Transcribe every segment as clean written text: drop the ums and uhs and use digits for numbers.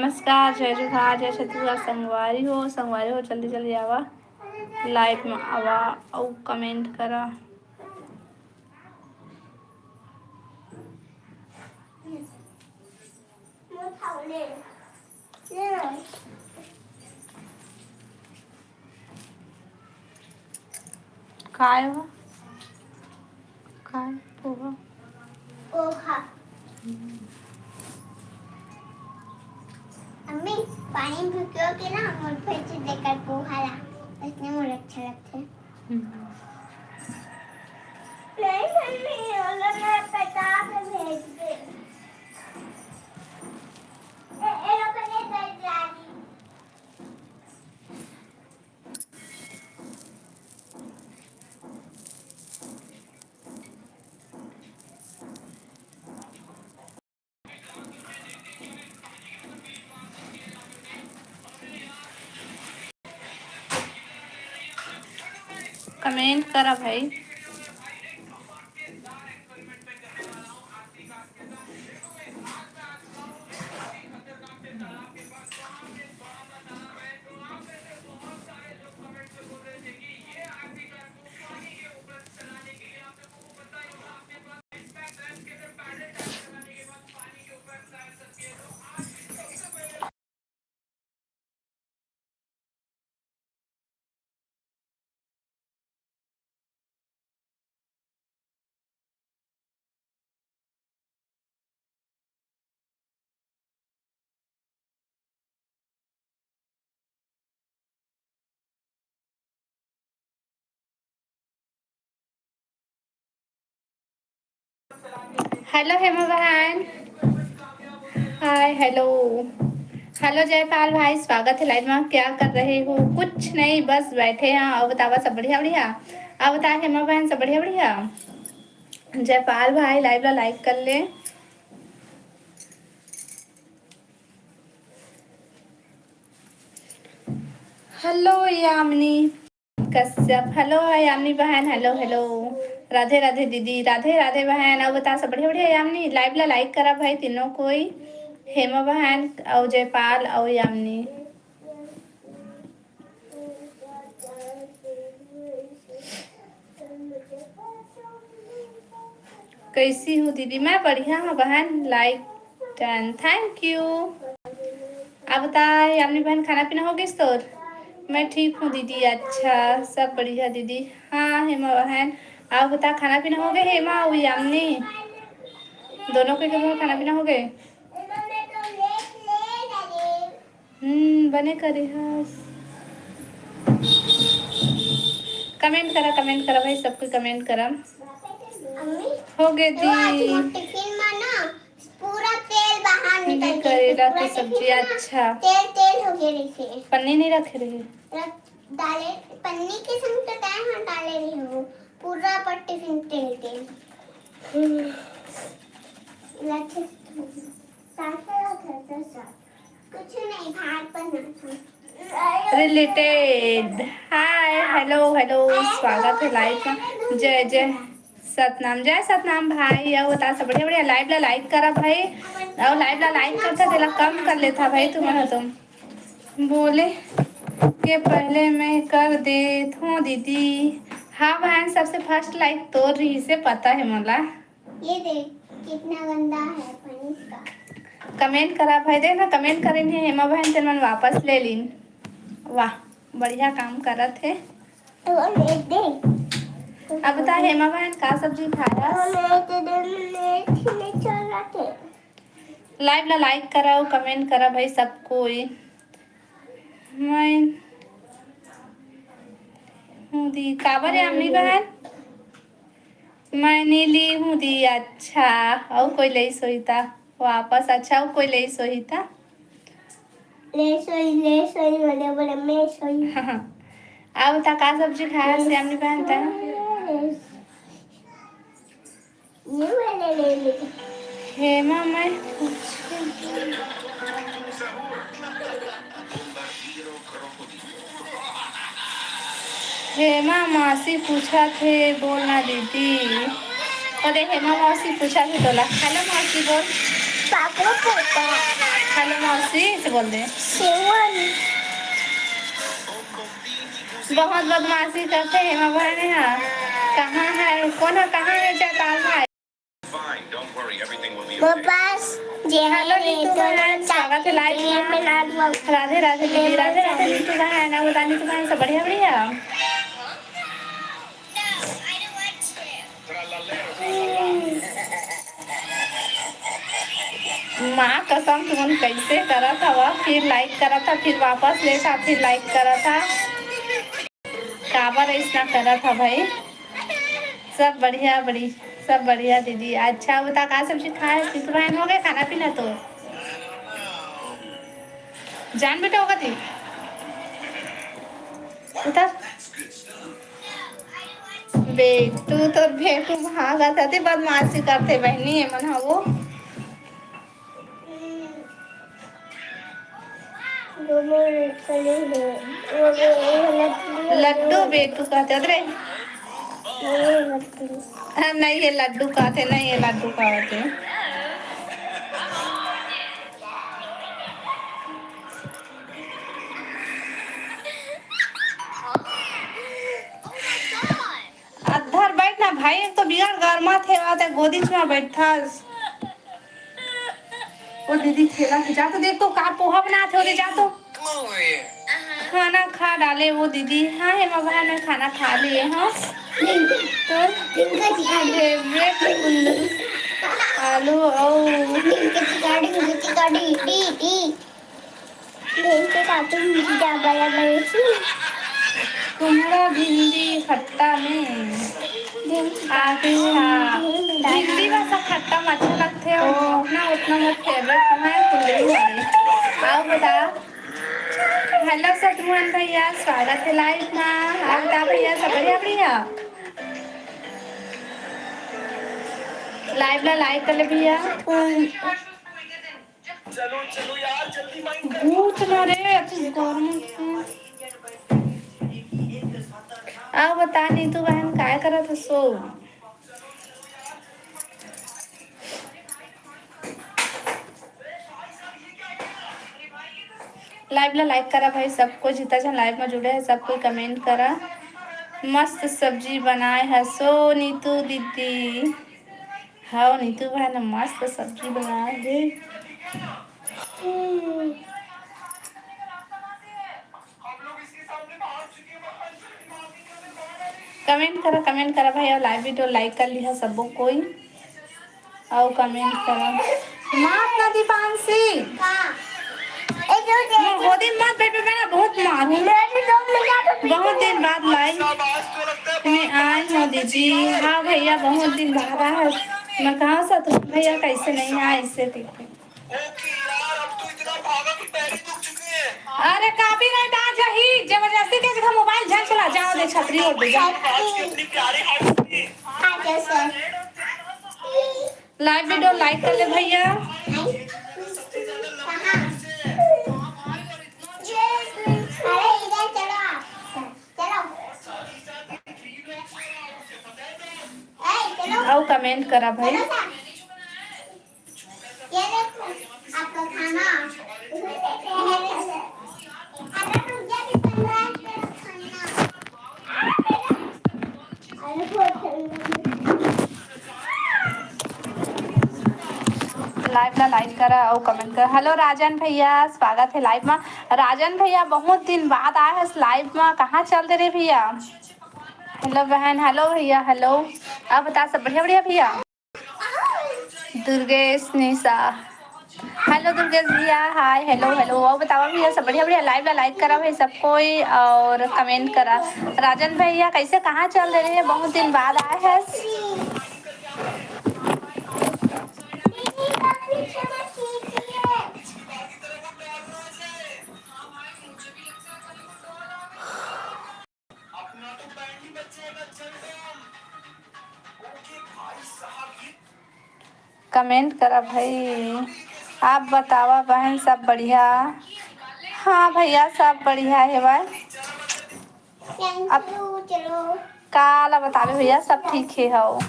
नमस्कार, जय जोहार, जय छत्तीसगढ़। संगवारी हो जल्दी जल्दी आवा, लाइव में आवा और कमेंट करा। काय हो काय पोहा पोहा। अम्मी पानी भिगो के ना और फिर से देकर पोहा ला, इसमें मुझे अच्छा लगता है। नहीं मम्मी, उन्होंने पता से भेज दे। ए लोग ने दे दिया। कमेंट करा भाई। हेलो हेमा बहन, हाय। हेलो हेलो जयपाल भाई, स्वागत है लाइव में। क्या कर रहे हो? कुछ नहीं, बस बैठे हैं। अब बतावा, सब बढ़िया बढ़िया? अब बता हेमा बहन, सब बढ़िया बढ़िया? जयपाल भाई लाइव ला लाइक कर ले। हेलो यामिनी कश्यप, हेलो यामिनी बहन, हेलो हेलो। राधे राधे दीदी, राधे राधे बहन। अब बता, सब बढ़िया बढ़िया? यामिनी लाइव ला लाइक करा भाई तीनों कोई, हेमा बहन और जयपाल और यामिनी। कैसी हूँ दीदी? मैं बढ़िया हूँ बहन, लाइक 10, थैंक यू। आप बताए यामिनी बहन, खाना पीना हो गया तोर? मैं ठीक हूँ दीदी। अच्छा, सब बढ़िया दीदी। हाँ हेमा बहन, आप बता, खाना पीना हो गया? हेमा और यामिनी दोनों के खाना पीना हो गए? बने करे हस। कमेंट करा भाई, सबको कमेंट करा। हो गए दी। टिफिन में ना पूरा तेल बाहर निकल गया। करेला की सब्जी। अच्छा, तेल हो गया। रखे पन्नी नहीं रखे रहे? डाले पन्नी के संग तो हाँ डाले नहीं हो, पूरा पर टिफिन तेल तेल। कुछ नहीं, भात बना था। रिलेटेड। हाय हेलो हेलो, स्वागत है लाइव में। जय जय सतनाम, जय सतनाम भाई। और बता, सब बढ़िया बढ़िया? लाइव ला लाइक करा भाई, और लाइव ला लाइक करता दिला कम कर लेता भाई तुम्हारा। तुम बोले के पहले मैं कर दे हूँ दीदी। हाँ बहन, सबसे फर्स्ट लाइक तो रही से पता है मला। ये देख कितना गंदा है पानी का। कमेंट करा भाई, देख ना कमेंट करें है हेमा बहन, तेन मन वापस ले लीन। वाह, बढ़िया काम करत है। अब बता हेमा बहन, का सब्जी खाया? लाइव ला लाइक कराओ, कमेंट करा भाई सब कोई। मैं हूँ दी काबर है अम्मी बहन? मैं नीली हूँ दी। अच्छा, और कोई ले सोईता वापस? अच्छा, और कोई ले सोईता? ले सोई बोले बोले मैं सोई। अब बता, का सब्जी खाया से अम्मी बहन ता? ये मैंने ले ली। हेमा मैं हेमा मासी पूछा थे, बोलना दीदी। अरे हेमा मौसी पूछा थे तोला। हेलो मौसी बोल। पापा पोता हेलो मौसी से बोल दे। सेवन बहुत बदमाशी करते हैं हम बहन यहाँ। कहाँ है कौन है, कहाँ है चैताल भाई? पास जे हेलो नीतू बहन, स्वागत है लाइव में। राधे राधे दीदी, राधे राधे नीतू बहन। अब बता नीतू बहन सब बढ़िया बढ़िया। माँ कसम तुमन कैसे करा था वह, फिर लाइक करा था, फिर वापस लेता, फिर लाइक करा था, काबर ऐसा करा था भाई। सब बढ़िया बड़ी, सब बढ़िया दीदी। अच्छा बता का सब्जी खाए नीतू बहन? हो गए खाना पीना? तो जान बेटा होगा थी उधर बेटू तो भेटू भागा था ते बदमाशी करते बहनी है मन वो। लड्डू बेटू कहते रे। नहीं ये लड्डू कहते, नहीं ये लड्डू कहते। अधर बैठ ना भाई, एक तो बिगड़ गर्मा थे आते गोदी में बैठा। वो दीदी खेला जा तो देख तो का पोहा बनाते हो रे, जा तो खाना खा डाले वो दीदी। हाँ हेमा बहन ने खाना खा लिए। हाँ तो आलू और कुमड़ा भिंडी खट्टा में भिंडी बस खट्टा में अच्छा लगते है, उतना उतना मत फेवरेट है कुंदरू वाली। आओ बता। हेलो शत्रुघ्न भैया, स्वागत है लाइव में। आप बता भैया सब बढ़िया बढ़िया। लाइव ला लाइक कर ले भैया। चलो चलो यार जल्दी माइंड भूत ना रे अच्छी गरम। आओ बता नीतू बहन काय करत हसो? लाइव ला लाइक करा भाई सबको, जितना जन लाइव में जुड़े हैं सबको कमेंट करा। मस्त सब्जी बनाए हसो नीतू दीदी। हाँ नीतू बहन मस्त सब्जी बनाए है। कमेंट करा भाई, और लाइव वीडियो लाइक कर लिया सबको कोई, और कमेंट करा। मात ना दीपांशी गोदी मत बैठ बैठ, बहुत मारू। बहुत दिन बाद लाइव में आए हो दीदी। हाँ भैया बहुत दिन बाद आया है। मैं कहाँ से तुम भैया कैसे नहीं आए इससे ठीक है। अरे काफी नहीं डाल जही जबरदस्ती के जगह मोबाइल झल चला जाओ दे छतरी और दे जाओ। लाइव वीडियो लाइक कर ले भैया। आओ कमेंट करा भाई। ये देखो आपका खाना लाइव ला लाइक करा और कमेंट करा। हेलो राजन भैया, स्वागत है लाइव में। राजन भैया बहुत दिन बाद आए हैं लाइव में, कहाँ चलते रे भैया? हेलो बहन, हेलो भैया, हेलो। अब बता सब बढ़िया बढ़िया भैया। दुर्गेश निशा, हेलो दुर्गेश भैया, हाय हेलो हेलो। और बताओ भैया सब बढ़िया बढ़िया। लाइव ला लाइक करा भाई सब कोई और कमेंट करा। राजन भैया कैसे कहाँ चल रहे हैं, बहुत दिन बाद आए हैं। कमेंट करा भाई। आप बतावा बहन सब बढ़िया? हाँ भैया सब बढ़िया है भाई। अब काला बतावे भैया सब ठीक है हो।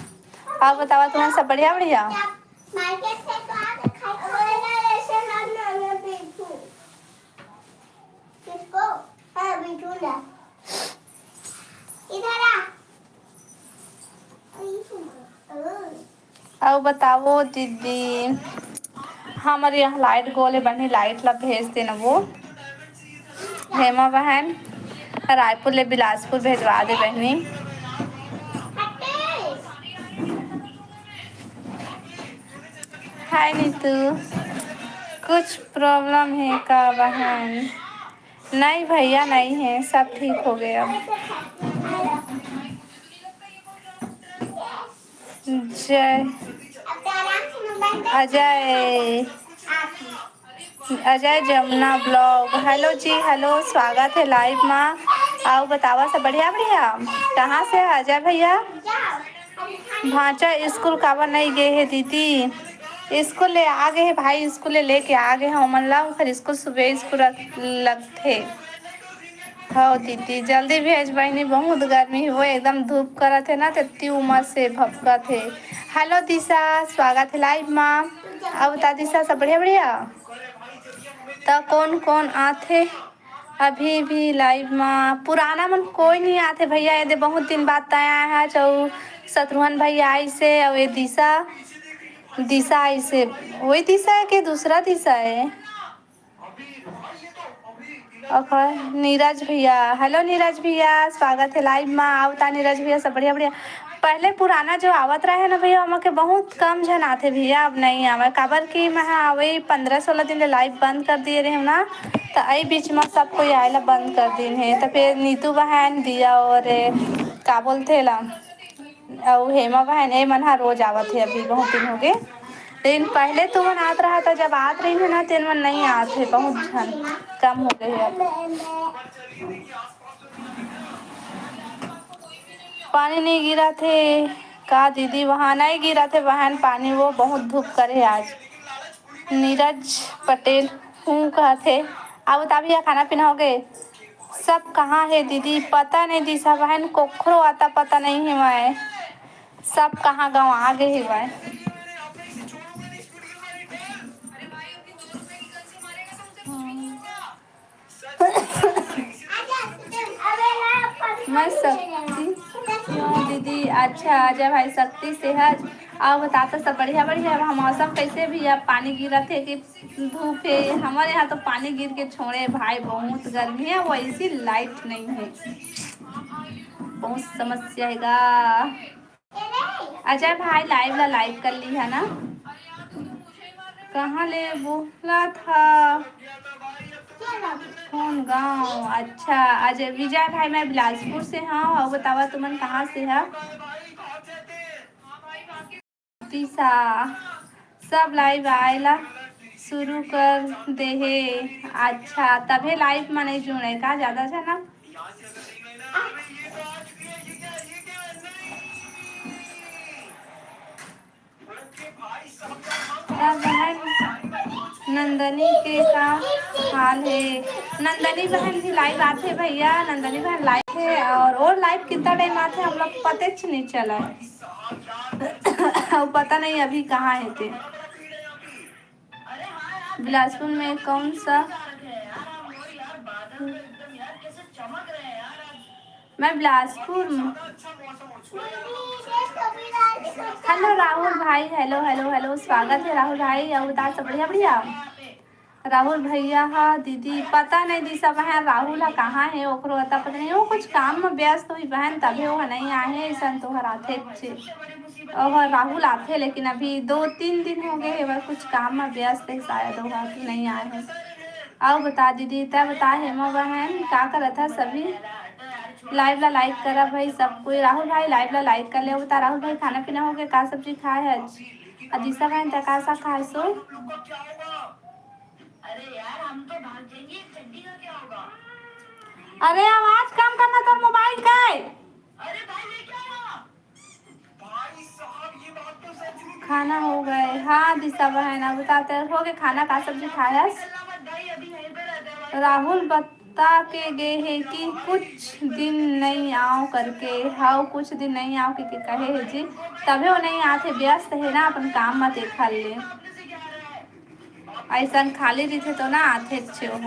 आप बतावा तुम्हारा सब बढ़िया बढ़िया? इधर आ। अब बताओ दीदी, हमारे यहाँ लाइट गोले बनी लाइट ला भेज देना वो हेमा बहन, रायपुर ले बिलासपुर भेजवा दे बहनी। हाय नीतू, कुछ प्रॉब्लम है का बहन? नहीं भैया नहीं है, सब ठीक हो गया अब। जय अजय, अजय जमुना ब्लॉग, हेलो जी हेलो, स्वागत है लाइव में। आओ बतावा सब बढ़िया बढ़िया। कहाँ से है अजय भैया? भांचा स्कूल काबर नहीं गए है दीदी? स्कूल ले आ गए है भाई, स्कूल लेके आ गए हैं मन ला, फिर स्कूल सुबह स्कूल लगते। हाँ दीदी जल्दी भेज बहनी, बहुत गर्मी है वो, एकदम धूप करा थे ना, तितनी उमस से भपका थे। हेलो दिशा, स्वागत है लाइव में। अब बता दिशा सब बढ़िया बढ़िया। तो कौन कौन आते अभी भी लाइव में? पुराना मन कोई नहीं आते भैया, ये बहुत दिन बाद आया है। चौ शत्रुघ्न भैया आई से, और ये दिशा, दिशा आई से। वही दिशा है कि दूसरा दिशा है? ओके नीरज भैया, हेलो नीरज भैया, स्वागत है लाइव में। आवता नीरज भैया सब बढ़िया बढ़िया। पहले पुराना जो आवत रहे ना भैया, हम के बहुत कम जन आते भैया, अब नहीं आवे काबर की मैं आवे 15-16 दिन लाइव बंद कर दिए रहे ना, तो आई बीच में सब कोई आयला बंद कर दिन है। तो फिर नीतू बहन दिया और का बोलते ला, और हेमा बहन ए मन रोज आवत है, अभी बहुत दिन हो गए। लेकिन पहले तो मन आत रहा था, जब आत रही है ना तेन मन नहीं आते, बहुत झन कम हो गए हैं अब। पानी नहीं गिरा थे का दीदी? वहाँ नहीं गिरा थे बहन पानी, वो बहुत धूप करे आज। नीरज पटेल हूँ कहते। अब तभी खाना पीना हो गए सब? कहाँ है दीदी? पता नहीं दिशा बहन, कोखरो आता पता नहीं है मैं, सब कहाँ गाँव आ गए है मैं। मैं शक्ति क्यों दीदी? अच्छा अजय भाई शक्ति से है। आओ बताता सब बढ़िया बढ़िया। अब मौसम कैसे भी, अब पानी गिरा थे कि धूप है? हमारे यहाँ तो पानी गिर के छोड़े भाई, बहुत गर्मी है, वैसी लाइट नहीं है, बहुत समस्या है। अजय भाई लाइव ला लाइक कर ली है ना? कहाँ ले बोला था? कौन गाँव? अच्छा अजय विजय भाई, मैं बिलासपुर से हाँ। और बतावा तुमन कहाँ से है? तीसा सब लाइव आएला शुरू कर दे है। अच्छा तभी लाइव में नहीं जुड़े का ज्यादा है ना? नंदनी के का हाल है? नंदनी बहन भी लाइव आते भैया, नंदनी बहन लाइव है। और लाइव कितना टाइम आते हम लोग पता नहीं चला और पता नहीं अभी कहाँ है थे। बिलासपुर में कौन सा? मैं बिलासपुर। हेलो राहुल भाई, हेलो हेलो हेलो, स्वागत है राहुल भाई। और बता सब बढ़िया बढ़िया। राहुल भैया हाँ दीदी पता नहीं दिशा बहन, राहुल हा कहाँ है ओकरो अता पता नहीं, वो कुछ काम में व्यस्त हुई बहन, तभी वो नहीं आए ऐसा तो हर आते थे। और राहुल आते लेकिन अभी 2-3 दिन हो गए वह कुछ काम में व्यस्त है, शायद वो नहीं आए हैं। आओ बता दीदी, तब बता हेमा बहन का करा था सभी? लाइव ला लाइक करा भाई सब कोई। राहुल भाई लाइव ला लाइक कर ले। बता राहुल भाई खाना पीना हो गया, का सब्जी खाए है आज? दिशा बहन तका सा खाए सो? अरे यार हम तो भाग जाएंगे, चड्डी का क्या होगा? अरे आवाज कम करना तो मोबाइल का है। अरे भाई लेके आओ भाई साहब, ये बात तो सच में। खाना हो गए हाँ दिशा बहन, अब बताते हो गए खाना, का सब्जी खाया? राहुल बता के गए है कि कुछ दिन नहीं आओ करके। हाँ कुछ दिन नहीं आओ के कहे है जी, तभी वो नहीं आते, व्यस्त है ना अपन काम में देखा ले, ऐसा खाली रहते तो ना आते अच्छे हो।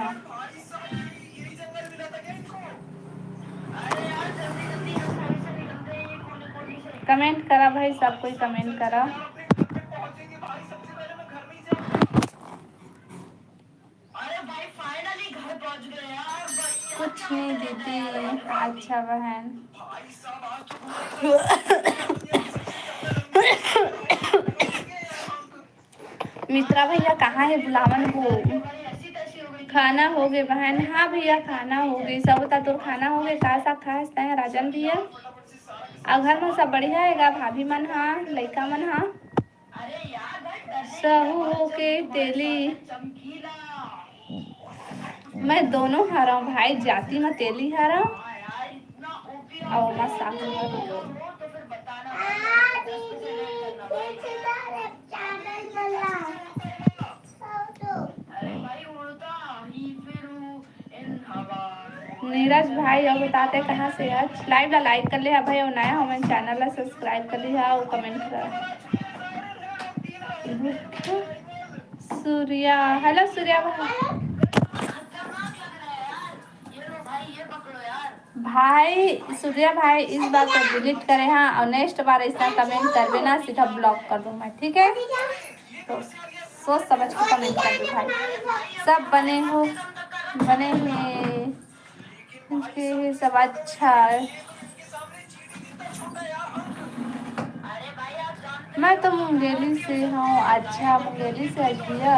कमेंट करा भाई, सब कोई कमेंट करा। पहुंचेंगे भाई, सबसे पहले मैं घर में ही से। अरे भाई फाइनली घर पहुंच गए यार भाई। कुछ नहीं दीदी। अच्छा बहन। भाई साहब आज तो पूरा मित्रा भैया कहाँ है, बुलावन को। खाना हो गए बहन। हाँ भैया खाना हो गई सब। बता तो खाना हो गए, का सा खा है राजन भैया। और घर में सब बढ़िया है भाभी मन हाँ, लड़का मन हाँ, सहू हो के तेली। मैं दोनों हारा हूँ भाई, जाति में तेली हारा और मैं साहू हारा। नीरज भाई और बताते कहाँ से आज लाइव ला लाइक कर ले भाई, और नया हमारे चैनल ला सब्सक्राइब कर लिया और कमेंट कर। सूर्या हेलो सूर्या भाई सूर्या भाई इस बार तो डिलीट करे हाँ, और नेक्स्ट बार ऐसा कमेंट करवे ना, सीधा ब्लॉक कर दूँ मैं, ठीक है। तो सोच समझ के कमेंट कर दो भाई। सब बने हो, बने हैं सब अच्छा है। मैं तो मुंगेली से हूँ। अच्छा मुंगेली से आज भैया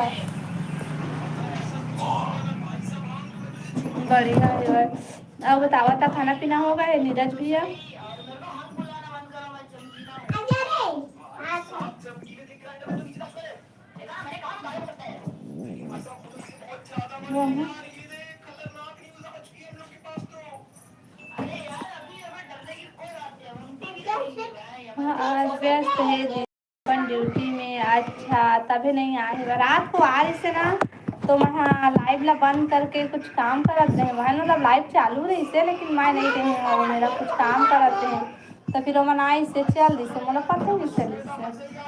बढ़िया है। अब बतावा था खाना पीना होगा है नीरज भैया। हाँ आज व्यस्त है अपन ड्यूटी में। अच्छा तभी नहीं आए रात को आ रही से ना, तो मैं हाँ लाइव ला बंद करके कुछ काम करते हैं वह, मतलब लाइव चालू रही से लेकिन मैं नहीं रही और मेरा कुछ काम करते हैं, तो फिर वो मना इससे चल दी से मतलब पता नहीं चली से।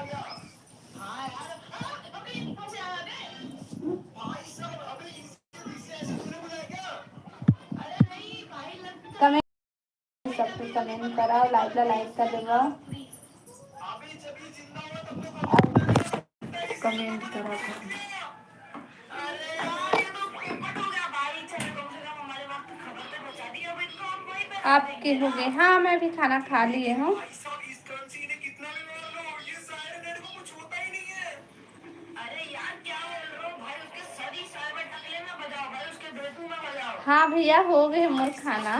कमेंट सब कुछ कमेंट करा और लाइव ला लाइक कर देगा, कमेंट करा। आपके हो गए? हाँ मैं भी खाना खा लिए हूँ। हाँ भैया हो गए मोर खाना।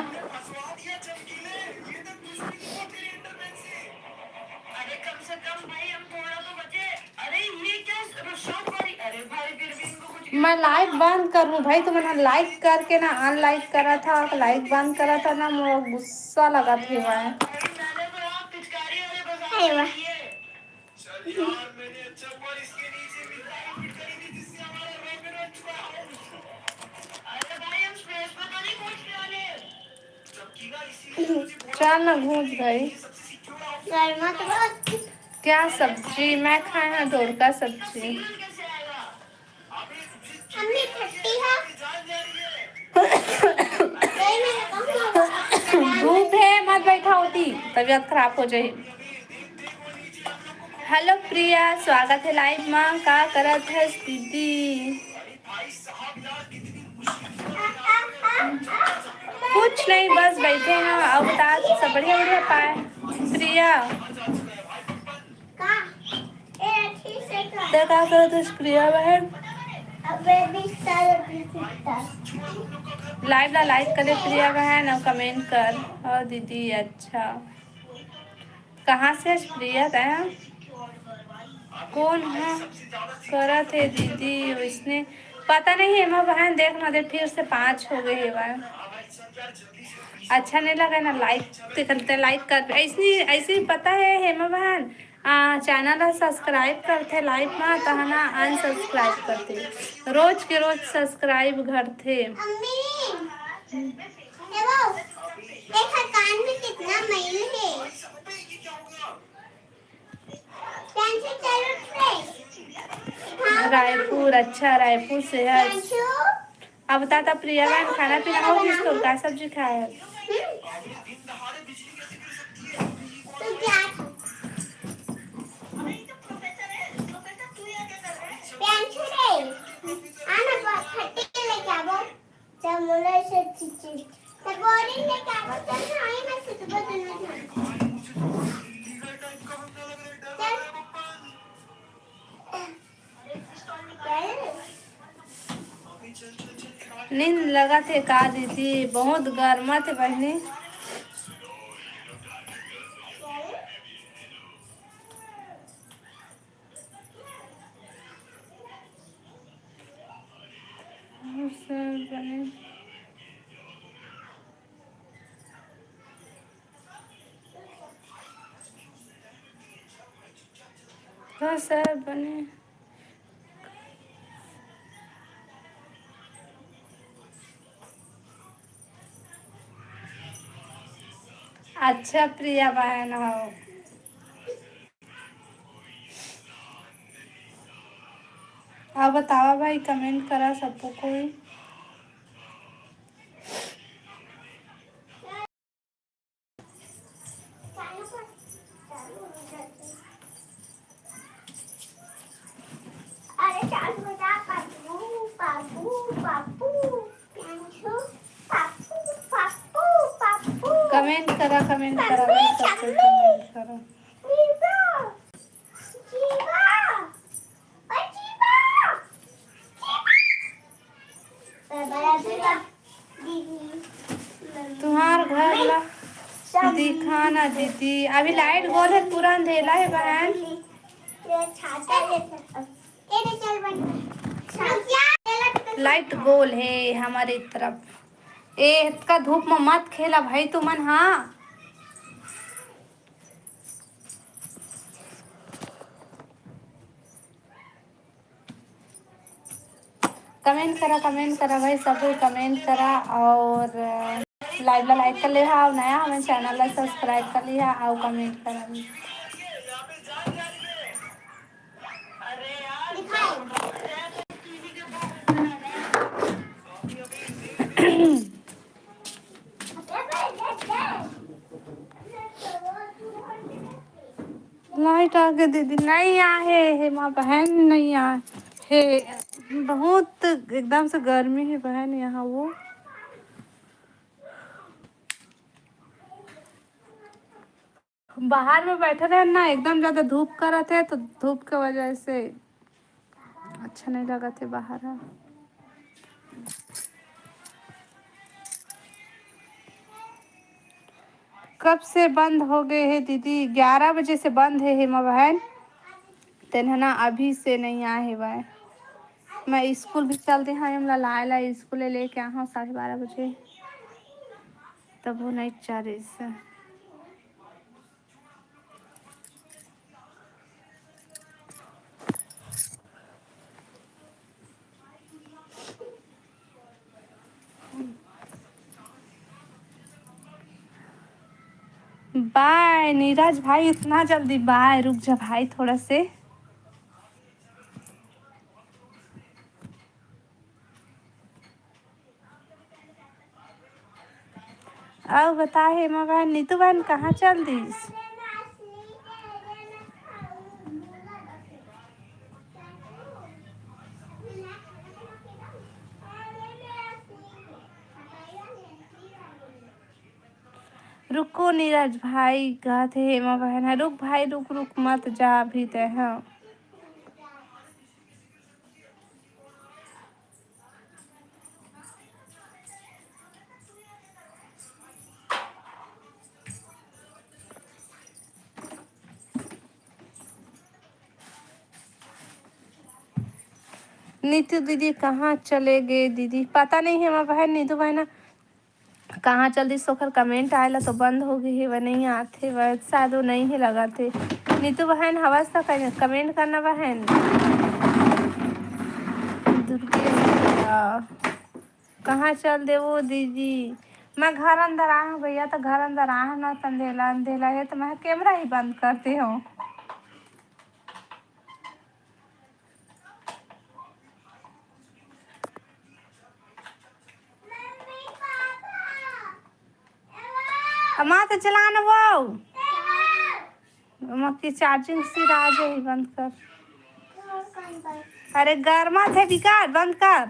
मैं लाइक बंद करूँ भाई, तो मैंने लाइक करके ना अनलाइक करा था, लाइक बंद करा था ना, मुझे गुस्सा लगा था मैं। चल ना घूस गई। क्या सब्जी? मैं खाए हैं ढोल का सब्जी। धूप है मत बैठा होती, तबीयत खराब हो जाए। हेलो प्रिया स्वागत है लाइव में। का करत है दीदी? कुछ नहीं बस बैठे हैं। अब बता सब बढ़िया बढ़िया पाए प्रिया तो क्या करो तो प्रिया बहन लाइव ला लाइक करे प्रिया बहन और कमेंट कर। और दीदी अच्छा कहाँ से प्रिया था? कौन है करा थे दीदी? उसने पता नहीं है। मैं बहन देख ना दे फिर से 5 हो गए है बहन। अच्छा नहीं लगा ना लाइक करते, लाइक कर ऐसी ऐसी पता है हेमा बहन चैनल सब्सक्राइब करते लाइव में तो ना अनसब्सक्राइब करते, रोज के रोज सब्सक्राइब करते। कान में कितना मैल है। रायपुर अच्छा रायपुर से है। अब बता प्रिया बहन खाना पीना हो गई? इसको क्या सब्जी खाया है? अरे दिन दहाड़े बिजली कैसे गिर सकती है? तो क्या था? अरे ये तो प्रोफेसर है। प्रोफेसर तू यहाँ क्या कर रहा है? प्रियांशु रे, आना बहुत खट्टे लेके आवो। जब मुझे से चीची तब बोरिंग लेके आवो। चल ना आई मैं सुबह दोनों जाना। भाई मुझे तो लीगल टाइप का बनने लग रहा है। डर लग रहा है पप्पा। अरे पिस्तौल निकाल। अभी चल चल चल निकाल नींद निकाल। लगा थे का दीदी, बहुत गर्मा थे बहनी। सर बने अच्छा प्रिया बहन हो। आप बतावा भाई, कमेंट करा सबको कोई। अरे चालू बजा पापू पापू पापू प्रियांशु पापू पापू पापू कमेंट करा भाई, सबको कमेंट करा। जीवा जीवा ओ जीवा बड़ा जीवा दीदी तुम्हार घर ला दिखाना दीदी। अभी लाइट गोल है, पूरा अंधेला है बहन। ये छाता लेकर ये चल बन लाइट गोल है हमारी तरफ। ए का धूप में मत खेला भाई तुमन। हाँ कमेंट करा भाई, सब कोई कमेंट करा। और लाइव ला लाइक कर लिया और नया हमें चैनल ला सब्सक्राइब कर लिया और कमेंट करा भी। यहाँ पे जान जा रही है। अरे यार टीवी के लाइट आ गई दीदी, नहीं आए है माँ बहन, नहीं आए है। बहुत एकदम से गर्मी है बहन यहाँ। वो बाहर में बैठे रहे ना, एकदम ज्यादा धूप कर रहे थे, तो धूप की वजह से अच्छा नहीं लगा थे बाहर। हाँ। कब से बंद हो गए है दीदी? 11 बजे से बंद है हेमा बहन। तेना अभी से नहीं आए है भाई। मैं स्कूल भी चलते हैं, हम ला स्कूल लेके आ 12:30 बजे, तब वो नहीं चाह रही से। बाय नीरज भाई, इतना जल्दी बाय? रुक जा भाई थोड़ा से। अब बता हेमा बहन, नीतू बहन कहाँ चल दीस? रुको नीरज भाई, कहा थे हेमा बहन है। रुक भाई, रुक रुक मत जा अभी ते। हाँ नीतू दीदी कहाँ चले गए दीदी? पता नहीं हेमा बहन, नीतू बहन कहाँ चल दी। सोकर कमेंट आएला तो बंद हो गई है, वह नहीं आते, वह शायद वो नहीं ही लगाते। नीतू बहन हवस तो कमेंट करना बहन। कहाँ चल दे वो दीदी? मैं घर अंदर आया हूँ भैया, तो घर अंदर आया हूँ ना, तो अंधेला अंधेला है, तो मैं कैमरा ही बंद करती हूँ। माँ तो चलाना वो मक्की चार्जिंग से राज है बंद कर। अरे गर्मा थे बिकार बंद कर।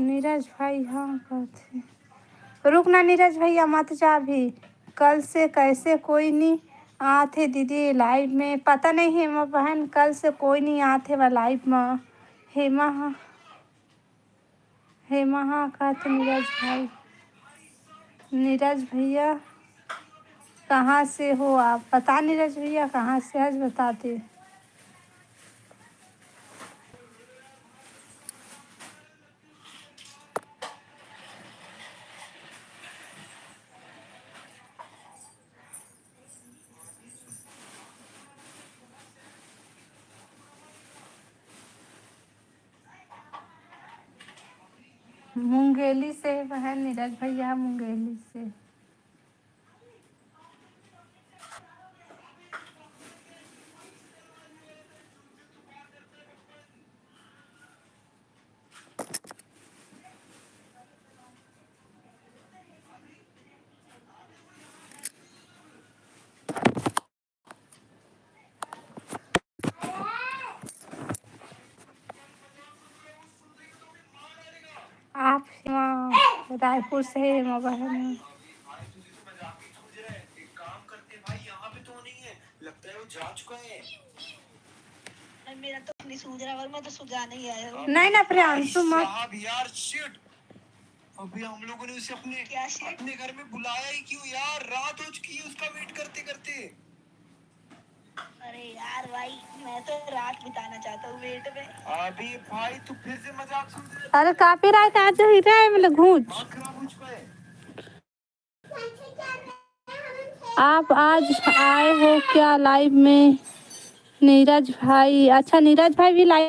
नीरज भाई हाँ कहते रुक ना नीरज भैया मत जा भी। कल से कैसे कोई नहीं आते दीदी लाइव में पता नहीं हेमा बहन कल से कोई नहीं आते वा लाइव में। हेमा हाँ कहते नीरज भाई। नीरज भैया कहाँ से हो आप बता नीरज भैया कहाँ से आज बताते। मुंगेली से बहन नीरज भैया मुंगेली से। आप रायपुर से हेमा बहन भाई तुझे तो मजाक ही सूझ रहा है। एक काम करते हैं भाई, यहाँ पे तो नहीं है, लगता है वो जा चुका है। मेरा तो नहीं सूझ रहा और मैं तो सुझा नहीं आया हूँ। नहीं ना प्रियांशु मत साहब यार शिट, अभी हम लोगों ने उसे अपने क्या shit? अपने घर में बुलाया ही क्यों यार, रात हो चुकी है उसका वेट करते करते। अरे यार भाई मैं तो रात बिताना चाहता हूँ वेट में। अभी भाई तू फिर से मजाक सूझ रहा है, अरे कॉपीराइट आज ही रहा है मतलब घूंच। दिमाग खराब हो चुका है। आप आज आए हो क्या लाइव में नीरज भाई। अच्छा नीरज भाई भी लाइव